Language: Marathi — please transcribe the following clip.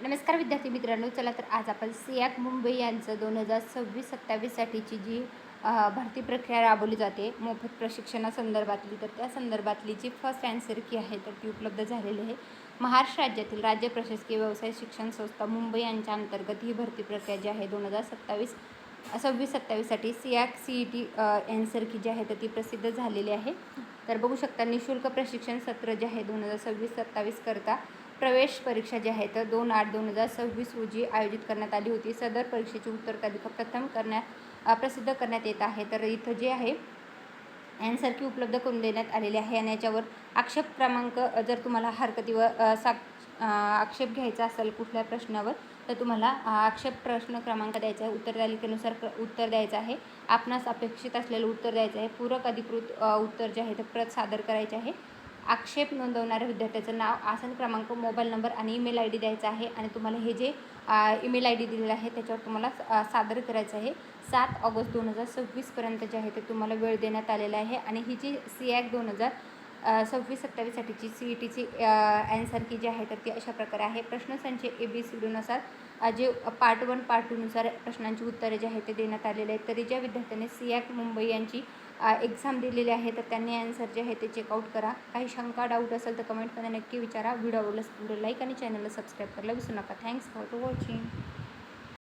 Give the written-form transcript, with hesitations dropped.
नमस्कार विद्यार्थी मित्रांनो, चला तर आज आपण सियाक मुंबई यांचं 2026-27 साठीची जी भरती प्रक्रिया राबवली जाते मोफत प्रशिक्षणासंदर्भातली, तर त्या संदर्भातली जी फर्स्ट आन्सर की आहे तर ती उपलब्ध झालेली आहे. महाराष्ट्र राज्यातील राज्य प्रशासकीय व्यवसाय शिक्षण संस्था मुंबई यांच्या अंतर्गत ही भरती प्रक्रिया जी आहे 2026-27 सियाक CET आन्सर की जी आहे तर ती प्रसिद्ध झालेली आहे. तर बघू शकता, निशुल्क प्रशिक्षण सत्र जे आहे 2026-27 करता प्रवेश परीक्षा जी आहे तर 2/8/2026 रोजी आयोजित करण्यात आली होती. सदर परीक्षेची उत्तरतालिका प्रसिद्ध करण्यात येत आहे. तर इथं जे आहे आन्सर की उपलब्ध करून देण्यात आलेले आहे आणि याच्यावर आक्षेप क्रमांक जर तुम्हाला हरकतीवर आक्षेप घ्यायचा असेल कुठल्या प्रश्नावर, तर तुम्हाला आक्षेप प्रश्न क्रमांक द्यायचा आहे, उत्तरतालिकेनुसार उत्तर द्यायचं आहे, आपणास अपेक्षित असलेलं उत्तर द्यायचं आहे, पूरक अधिकृत उत्तर जे आहे ते प्रत सादर करायचे आहे, आक्षेप नोंदवणाऱ्या विद्यार्थ्याचं नाव, आसन क्रमांक, मोबाईल नंबर आणि ईमेल ID द्यायचा आहे आणि तुम्हाला हे जे ईमेल ID दिलेलं आहे त्याच्यावर तुम्हाला सादर करायचं आहे. 7 ऑगस्ट 2026 जे आहे ते तुम्हाला वेळ देण्यात आलेला आहे. आणि ही जी सियाक 2026-27 साठीची CETची आन्सर की जी आहे तर ती अशा प्रकारे आहे. प्रश्नसंच ABCDनुसार जे पार्ट 1 पार्ट 2नुसार प्रश्नांची उत्तरे जे आहे ते देण्यात आलेले आहेत. तरी ज्या विद्यार्थ्यांनी सियाक मुंबई यांची एक्झाम दिलेली आहे तर त्यांनी आन्सर जे आहे ते चेकआउट करा. काही शंका डाऊट असेल तर कमेंटमध्ये नक्की विचारा. व्हिडिओ आवडल्यास लाईक आणि चॅनलला सबस्क्राईब करायला विसरू नका. Thanks for watching.